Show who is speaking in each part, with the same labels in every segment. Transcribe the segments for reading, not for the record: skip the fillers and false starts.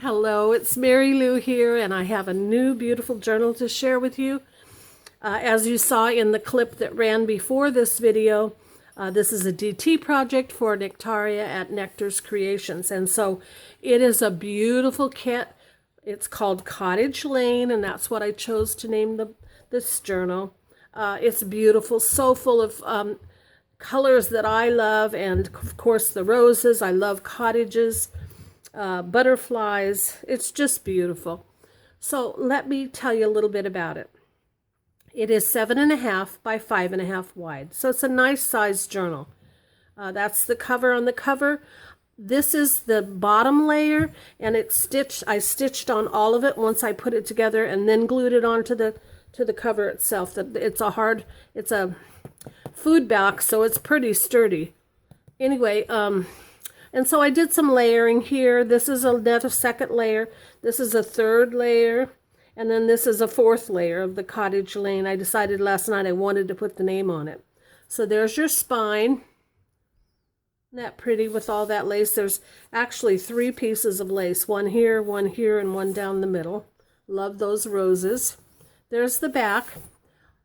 Speaker 1: Hello, it's Mary Lou here, and I have a new beautiful journal to share with you. As you saw in the clip that ran before this video, this is a DT project for Nectaria at NectarsCreations, and so it is a beautiful kit. It's called Cottage Lane, and that's what I chose to name this journal. It's beautiful, so full of colors that I love, and of course the roses. I love cottages. Butterflies. It's just beautiful. So let me tell you a little bit about it. It is 7.5 by 5.5 wide. So it's a nice sized journal. That's the cover on the cover. This is the bottom layer, and it's stitched. I stitched on all of it once I put it together and then glued it onto the cover itself. It's a food box, so it's pretty sturdy. Anyway, and so I did some layering here. This is another second layer. This is a third layer. And then this is a fourth layer of the Cottage Lane. I decided last night I wanted to put the name on it. So there's your spine. Isn't that pretty with all that lace? There's actually 3 pieces of lace. One here, and one down the middle. Love those roses. There's the back.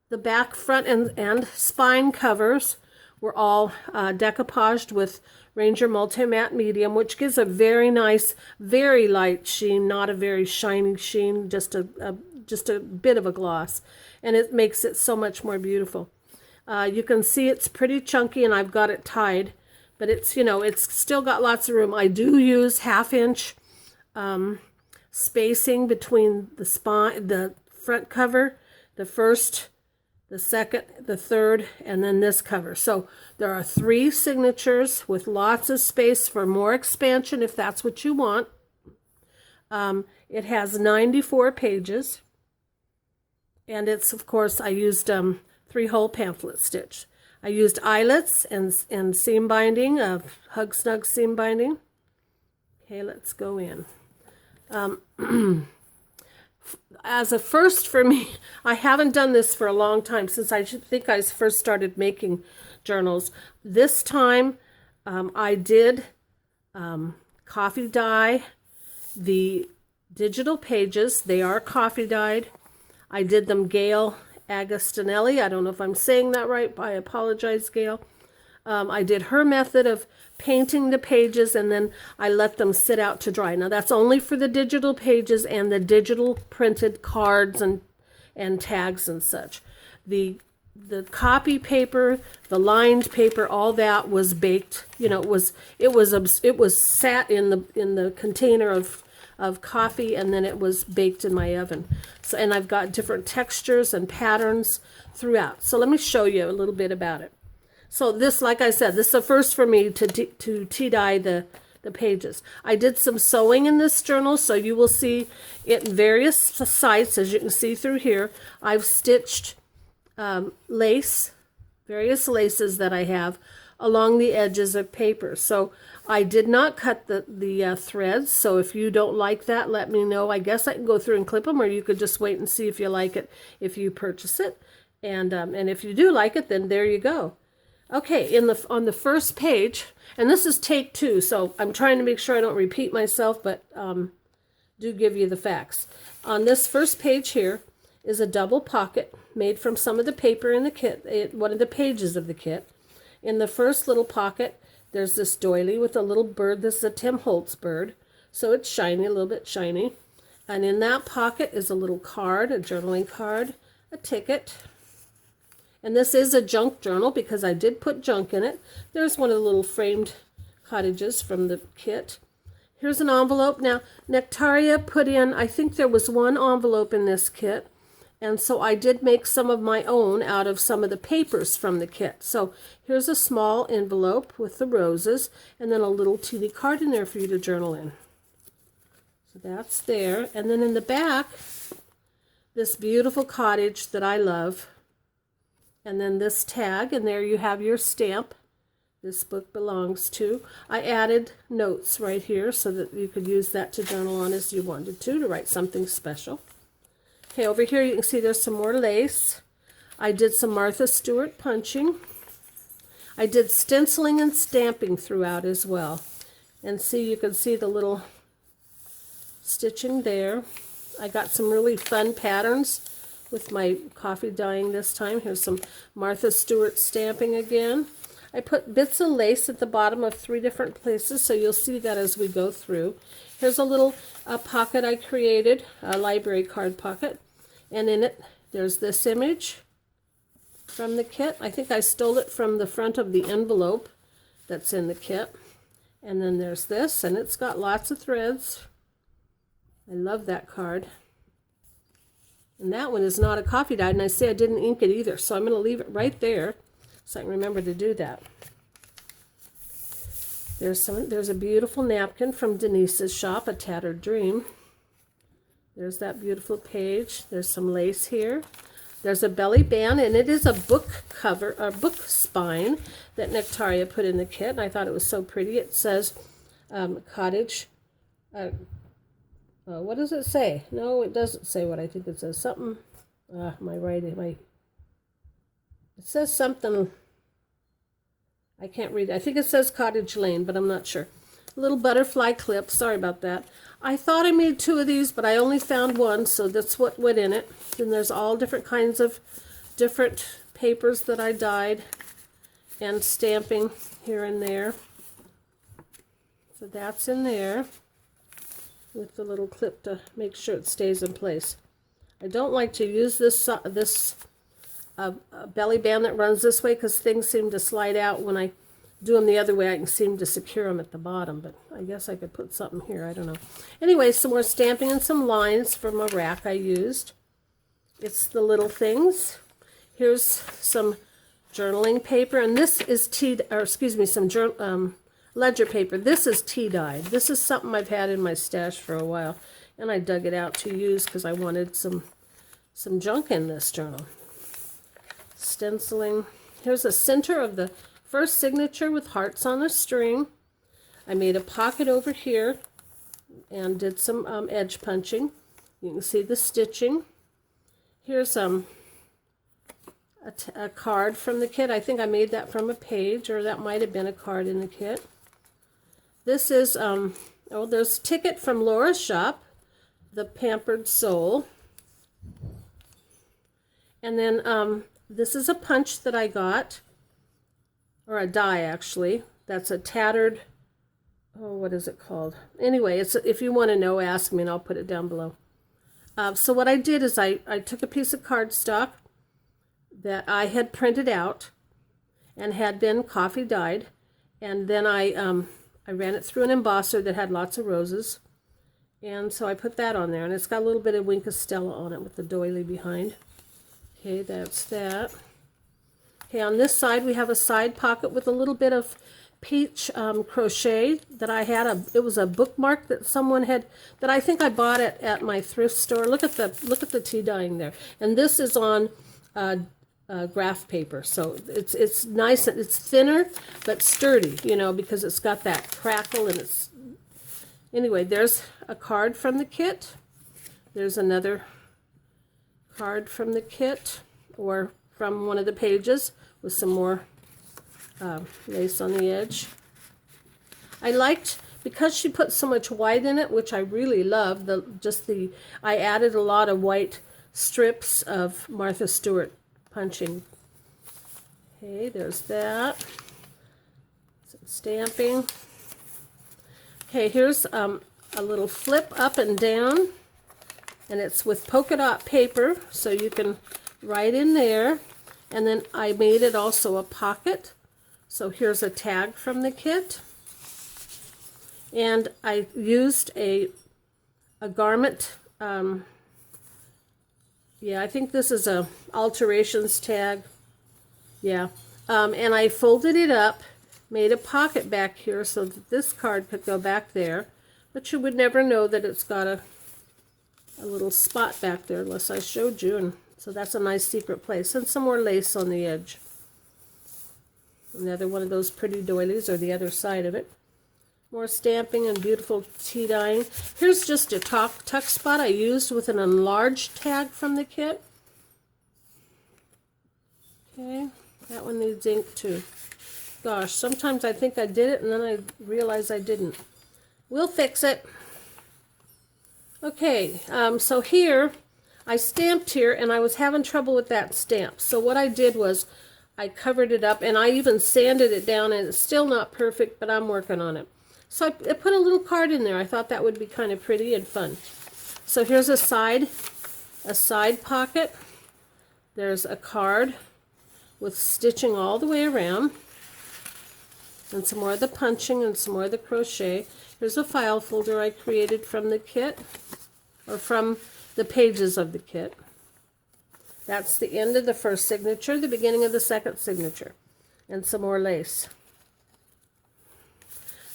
Speaker 1: The back, front, and spine covers were all decoupaged with Ranger Multi-Matte Medium, which gives a very nice, very light sheen, not a very shiny sheen, just a bit of a gloss, and it makes it so much more beautiful. You can see it's pretty chunky, and I've got it tied, but it's it's still got lots of room. I do use 1/2 inch spacing between the spine, the front cover, the first, the second, the third, and then this cover. So there are 3 signatures with lots of space for more expansion if that's what you want. It has 94 pages, and it's, of course, I used 3-hole pamphlet stitch. I used eyelets and seam binding, Hug Snug seam binding. Okay, let's go in. As a first for me, I haven't done this for a long time, since I think I first started making journals. This time I did coffee dye the digital pages. They are coffee dyed. I did them Gail Agostinelli. I don't know if I'm saying that right. I apologize, Gail. I did her method of painting the pages, and then I let them sit out to dry. Now that's only for the digital pages and the digital printed cards and tags and such. The copy paper, the lined paper, all that was baked. It was sat in the container of coffee, and then it was baked in my oven. So, and I've got different textures and patterns throughout. So let me show you a little bit about it. So this, like I said, this is the first for me to tea-dye the pages. I did some sewing in this journal, so you will see it in various sites, as you can see through here. I've stitched lace, various laces that I have, along the edges of paper. So I did not cut the threads, so if you don't like that, let me know. I guess I can go through and clip them, or you could just wait and see if you like it if you purchase it. And if you do like it, then there you go. Okay, on the first page, and this is take 2, so I'm trying to make sure I don't repeat myself, but do give you the facts. On this first page here is a double pocket made from some of the paper in the kit, one of the pages of the kit. In the first little pocket, there's this doily with a little bird. This is a Tim Holtz bird, so it's shiny, a little bit shiny. And in that pocket is a little card, a journaling card, a ticket. And this is a junk journal because I did put junk in it. There's one of the little framed cottages from the kit. Here's an envelope. Now, Nectaria put in, I think there was 1 envelope in this kit. And so I did make some of my own out of some of the papers from the kit. So here's a small envelope with the roses, and then a little teeny card in there for you to journal in. So that's there. And then in the back, this beautiful cottage that I love. And then this tag, and there you have your stamp. This book belongs to. I added notes right here so that you could use that to journal on as you wanted to write something special. Okay, over here you can see there's some more lace. I did some Martha Stewart punching. I did stenciling and stamping throughout as well. And see, you can see the little stitching there. I got some really fun patterns with my coffee dyeing this time. Here's some Martha Stewart stamping again. I put bits of lace at the bottom of 3 different places, so you'll see that as we go through. Here's a little pocket I created, a library card pocket, and in it there's this image from the kit. I think I stole it from the front of the envelope that's in the kit. And then there's this, and it's got lots of threads. I love that card. And that one is not a coffee dyed, and I say I didn't ink it either, so I'm going to leave it right there so I can remember to do that. There's a beautiful napkin from Denise's shop, A Tattered Dream. There's that beautiful page. There's some lace here. There's a belly band, and it is a book cover, or book spine that Nectaria put in the kit, and I thought it was so pretty. It says Cottage. What does it say? No, it doesn't say what I think it says. Something. It says something. I can't read it. I think it says Cottage Lane, but I'm not sure. A little butterfly clip. Sorry about that. I thought I made 2 of these, but I only found 1, so that's what went in it. Then there's all different kinds of different papers that I dyed and stamping here and there. So that's in there with the little clip to make sure it stays in place. I don't like to use this belly band that runs this way because things seem to slide out. When I do them the other way, I can seem to secure them at the bottom, but I guess I could put something here. I don't know. Anyway, some more stamping and some lines from a rack I used. It's the little things. Here's some journaling paper, and this is some ledger paper. This is tea dyed. This is something I've had in my stash for a while, and I dug it out to use because I wanted some junk in this journal. Stenciling. Here's a center of the first signature with hearts on a string. I made a pocket over here and did some edge punching. You can see the stitching. Here's a card from the kit. I think I made that from a page, or that might have been a card in the kit. This is, there's a ticket from Laura's shop, The Pampered Soul. And then this is a punch that I got, or a die actually. That's a tattered, what is it called? Anyway, if you want to know, ask me and I'll put it down below. So what I did is I took a piece of cardstock that I had printed out and had been coffee dyed, and then I ran it through an embosser that had lots of roses, and so I put that on there, and it's got a little bit of Wink of Stella on it with the doily behind. Okay, that's that. Okay, on this side we have a side pocket with a little bit of peach crochet that I had. It was a bookmark that someone had, that I think I bought at my thrift store. Look at the tea dyeing there, and this is on graph paper, so it's nice. It's thinner but sturdy, you know, because it's got that crackle, and it's anyway. There's a card from the kit. There's another card from the kit, or from one of the pages, with some more lace on the edge. I liked, because she put so much white in it, which I really love, I added a lot of white strips of Martha Stewart punching. Okay, there's that. Some stamping. Okay, here's a little flip up and down, and it's with polka dot paper, so you can write in there. And then I made it also a pocket. So here's a tag from the kit. And I used a garment, yeah, I think this is a alterations tag. Yeah. And I folded it up, made a pocket back here so that this card could go back there. But you would never know that it's got a little spot back there unless I showed you. And so that's a nice secret place. And some more lace on the edge. Another one of those pretty doilies, or the other side of it. More stamping and beautiful tea dyeing. Here's just a tuck spot I used with an enlarged tag from the kit. Okay, that one needs ink too. Gosh, sometimes I think I did it and then I realize I didn't. We'll fix it. Okay, so here, I stamped here, and I was having trouble with that stamp. So what I did was, I covered it up, and I even sanded it down, and it's still not perfect, but I'm working on it. So I put a little card in there. I thought that would be kind of pretty and fun. So here's a side pocket. There's a card with stitching all the way around, and some more of the punching and some more of the crochet. Here's a file folder I created from the kit, or from the pages of the kit. That's the end of the first signature, the beginning of the second signature, and some more lace.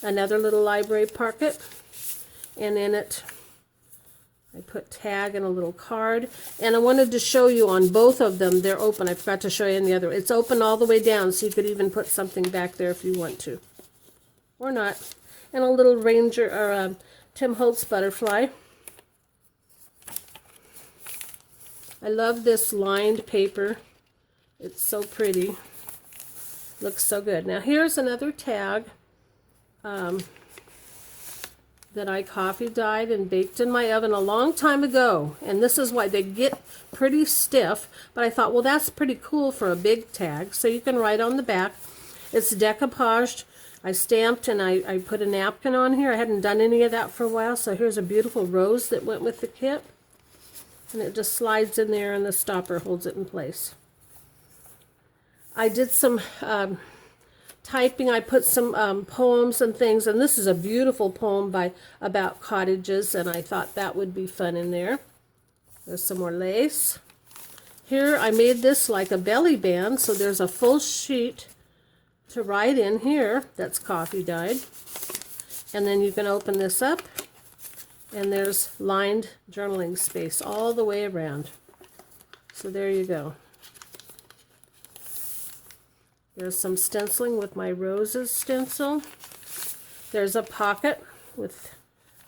Speaker 1: Another little library pocket, and in it I put tag and a little card. And I wanted to show you on both of them, they're open. I forgot to show you in the other. It's open all the way down, so you could even put something back there if you want to. Or not. And a little Ranger, or Tim Holtz butterfly. I love this lined paper. It's so pretty. Looks so good. Now here's another tag that I coffee dyed and baked in my oven a long time ago. And this is why they get pretty stiff. But I thought, well, that's pretty cool for a big tag. So you can write on the back. It's decoupaged. I stamped and I put a napkin on here. I hadn't done any of that for a while. So here's a beautiful rose that went with the kit. And it just slides in there and the stopper holds it in place. I did some typing. I put some poems and things, and this is a beautiful poem about cottages, and I thought that would be fun in there. There's some more lace. Here I made this like a belly band, so there's a full sheet to write in here that's coffee dyed. And then you can open this up, and there's lined journaling space all the way around. So there you go. There's some stenciling with my roses stencil. There's a pocket with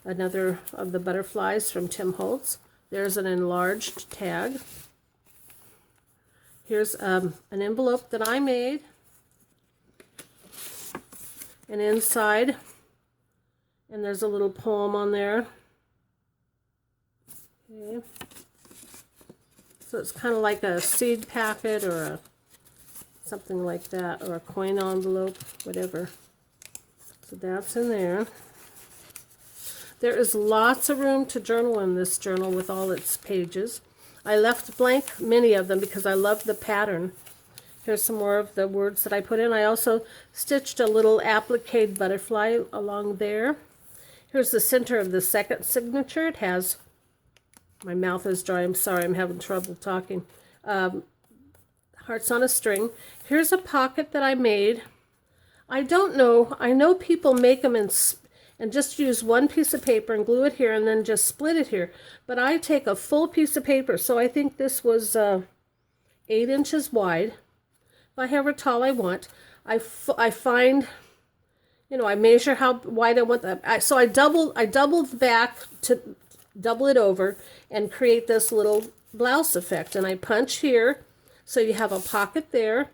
Speaker 1: another of the butterflies from Tim Holtz. There's an enlarged tag. Here's an envelope that I made. And inside, and there's a little poem on there. Okay. So it's kind of like a seed packet or a something like that, or a coin envelope, whatever. So that's in there. There is lots of room to journal in this journal with all its pages. I left blank many of them because I love the pattern. Here's some more of the words that I put in. I also stitched a little applique butterfly along there. Here's the center of the second signature. It has, my mouth is dry, I'm sorry, I'm having trouble talking. Hearts on a string. Here's a pocket that I made. I don't know, I know people make them and just use one piece of paper and glue it here and then just split it here. But I take a full piece of paper, so I think this was 8 inches wide, by however tall I want. I find, you know, I measure how wide I want that. So I doubled back to double it over and create this little blouse effect. And I punch here. So you have a pocket there,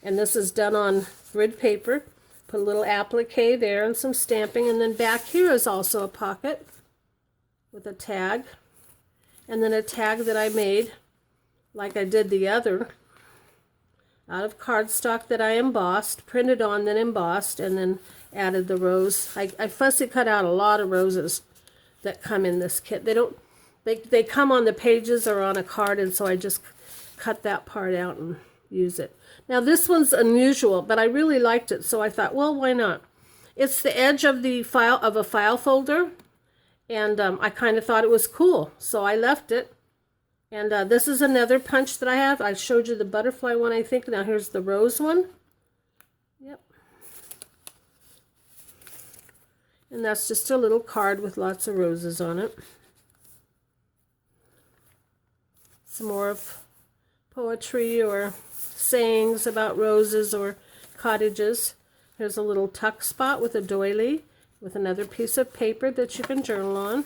Speaker 1: and this is done on grid paper. Put a little applique there and some stamping, and then back here is also a pocket with a tag, and then a tag that I made like I did the other out of cardstock that I embossed, printed on, then embossed, and then added the rose. I fussy cut out a lot of roses that come in this kit. They come on the pages or on a card, and so I just cut that part out and use it. Now this one's unusual, but I really liked it, so I thought, well, why not? It's the edge of the file of a file folder, and I kind of thought it was cool, so I left it. And this is another punch that I have. I showed you the butterfly one, I think. Now here's the rose one. Yep. And that's just a little card with lots of roses on it. Some more of poetry or sayings about roses or cottages. Here's a little tuck spot with a doily with another piece of paper that you can journal on.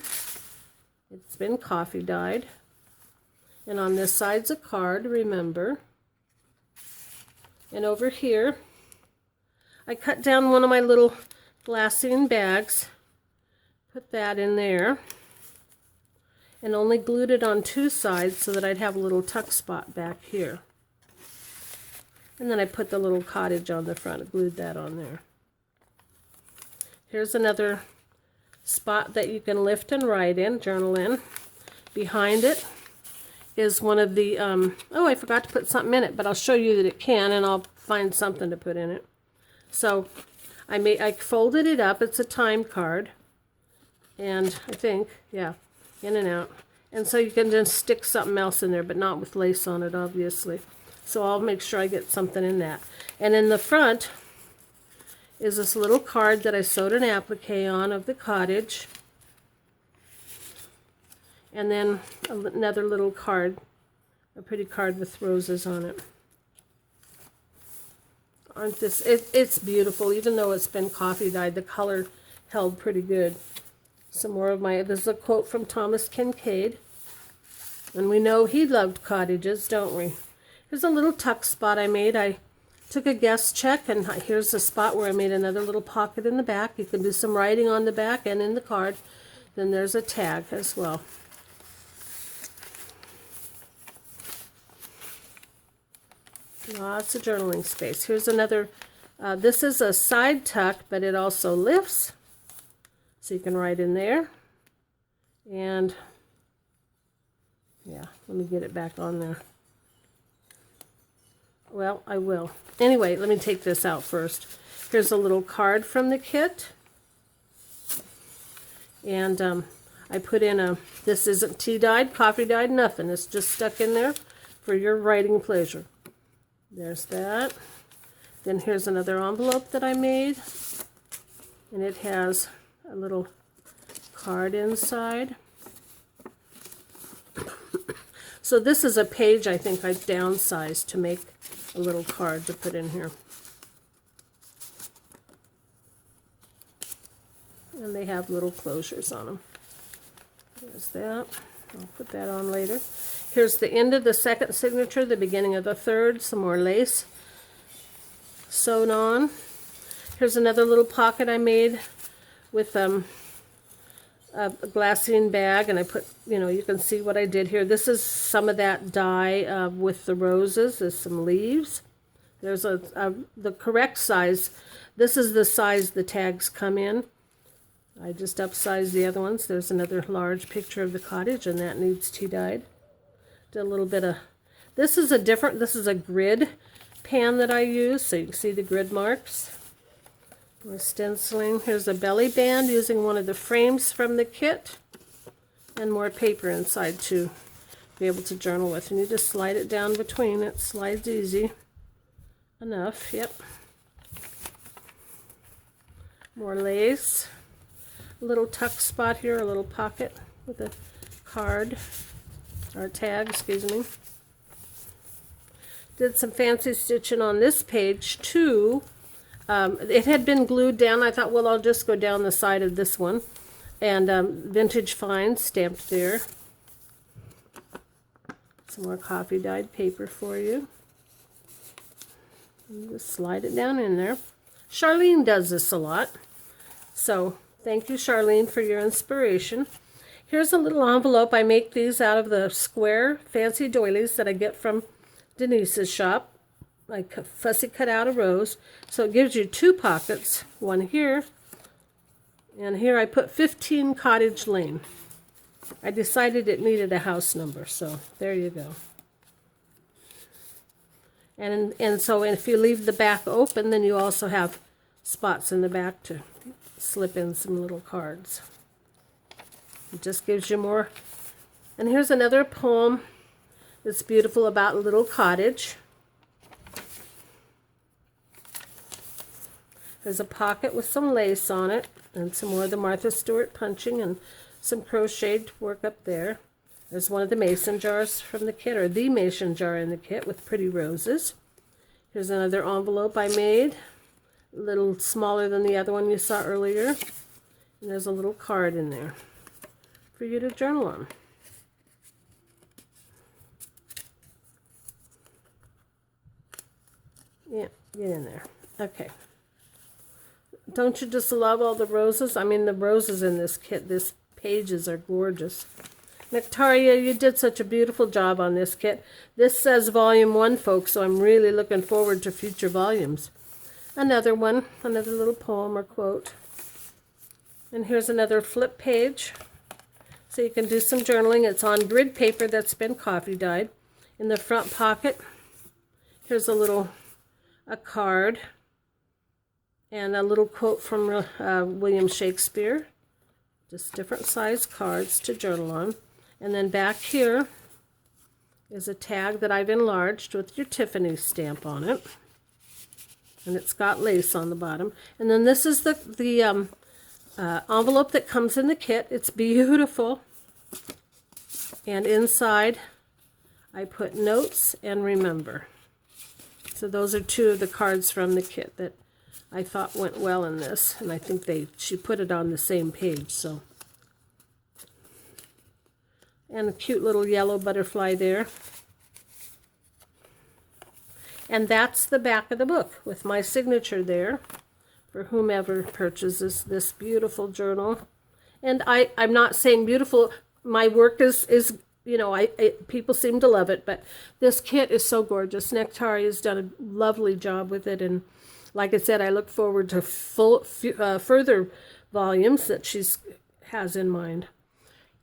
Speaker 1: It's been coffee dyed. And on this side's a card, remember. And over here, I cut down one of my little glassine bags, Put that in there. And only glued it on 2 sides so that I'd have a little tuck spot back here. And then I put the little cottage on the front, glued that on there. Here's another spot that you can lift and write in, journal in. Behind it is one of the, oh, I forgot to put something in it, but I'll show you that it can, and I'll find something to put in it. So I folded it up. It's a time card. And I think, yeah, in and out. And so you can just stick something else in there, but not with lace on it, obviously. So I'll make sure I get something in that. And in the front is this little card that I sewed an applique on of the cottage. And then another little card, a pretty card with roses on it. Aren't this, it's beautiful, even though it's been coffee dyed, the color held pretty good. Some more of my, this is a quote from Thomas Kincaid. And we know he loved cottages, don't we? Here's a little tuck spot I made. I took a guess check, and here's a spot where I made another little pocket in the back. You can do some writing on the back and in the card. Then there's a tag as well. Lots of journaling space. Here's another, this is a side tuck, but it also lifts. So you can write in there. And yeah, let me get it back on there. Well, I will. Anyway, let me take this out first. Here's a little card from the kit. And I put in a, this isn't tea dyed, coffee dyed, nothing. It's just stuck in there for your writing pleasure. There's that. Then here's another envelope that I made. And it has a little card inside. So this is a page I think I downsized to make a little card to put in here. And they have little closures on them. There's that. I'll put that on later. Here's the end of the second signature, the beginning of the third, some more lace sewn on. Here's another little pocket I made with a glassine bag, and I put, you know, you can see what I did here. This is some of that dye with the roses. There's some leaves. There's the correct size. This is the size the tags come in. I just upsized the other ones. There's another large picture of the cottage, and that needs tea dyed. Did a little bit of, this is a grid pan that I use, so you can see the grid marks. More stenciling. Here's a belly band using one of the frames from the kit, and more paper inside to be able to journal with. And you just slide it down between. It slides easy enough. Yep. More lace. A little tuck spot here, a little pocket with a card, or tag, excuse me. Did some fancy stitching on this page too. It had been glued down. I thought, well, I'll just go down the side of this one. And Vintage Finds stamped there. Some more coffee dyed paper for you. And just slide it down in there. Charlene does this a lot. So thank you, Charlene, for your inspiration. Here's a little envelope. I make these out of the square fancy doilies that I get from Denise's shop. I fussy cut out a rose. So it gives you 2 pockets. One here. And here I put 15 Cottage Lane. I decided it needed a house number. So there you go. And so if you leave the back open, then you also have spots in the back to slip in some little cards. It just gives you more. And here's another poem that's beautiful about a little cottage. There's a pocket with some lace on it, and some more of the Martha Stewart punching, and some crocheted work up there. There's one of the mason jars from the kit, or the mason jar in the kit with pretty roses. Here's another envelope I made, a little smaller than the other one you saw earlier. And there's a little card in there for you to journal on. Yeah, get in there. Okay. don't you just love all the roses? I mean, the roses in this kit, this pages are gorgeous. Nectaria, you did such a beautiful job on this kit. This says volume 1, folks, so I'm really looking forward to future volumes. Another one, another little poem or quote. And here's another flip page. So you can do some journaling. It's on grid paper that's been coffee dyed. In the front pocket, here's a card and a little quote from William Shakespeare. Just different size cards to journal on. And then back here is a tag that I've enlarged with your Tiffany stamp on it. And it's got lace on the bottom. And then this is the envelope that comes in the kit. It's beautiful. And inside I put notes and remember. So those are 2 of the cards from the kit that I thought went well in this. And I think she put it on the same page. So. And a cute little yellow butterfly there. And that's the back of the book with my signature there for whomever purchases this beautiful journal. And I'm not saying beautiful. My work is you know, people seem to love it, but this kit is so gorgeous. Nectaria's done a lovely job with it. And like I said, I look forward to further volumes that she has in mind.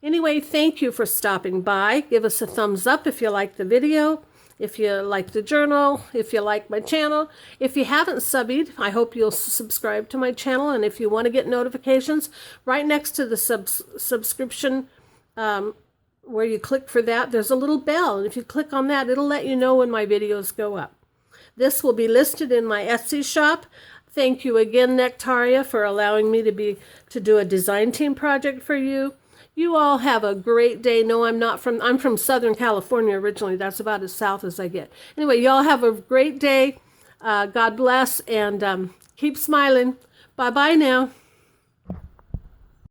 Speaker 1: Anyway, thank you for stopping by. Give us a thumbs up if you like the video, if you like the journal, if you like my channel. If you haven't subbed, I hope you'll subscribe to my channel. And if you want to get notifications, right next to the subscription, where you click for that, there's a little bell. And if you click on that, it'll let you know when my videos go up. This will be listed in my Etsy shop. Thank you again, Nectaria, for allowing me to do a design team project for you. You all have a great day. No, I'm from Southern California originally. That's about as south as I get. Anyway, y'all have a great day. God bless, and keep smiling. Bye-bye now.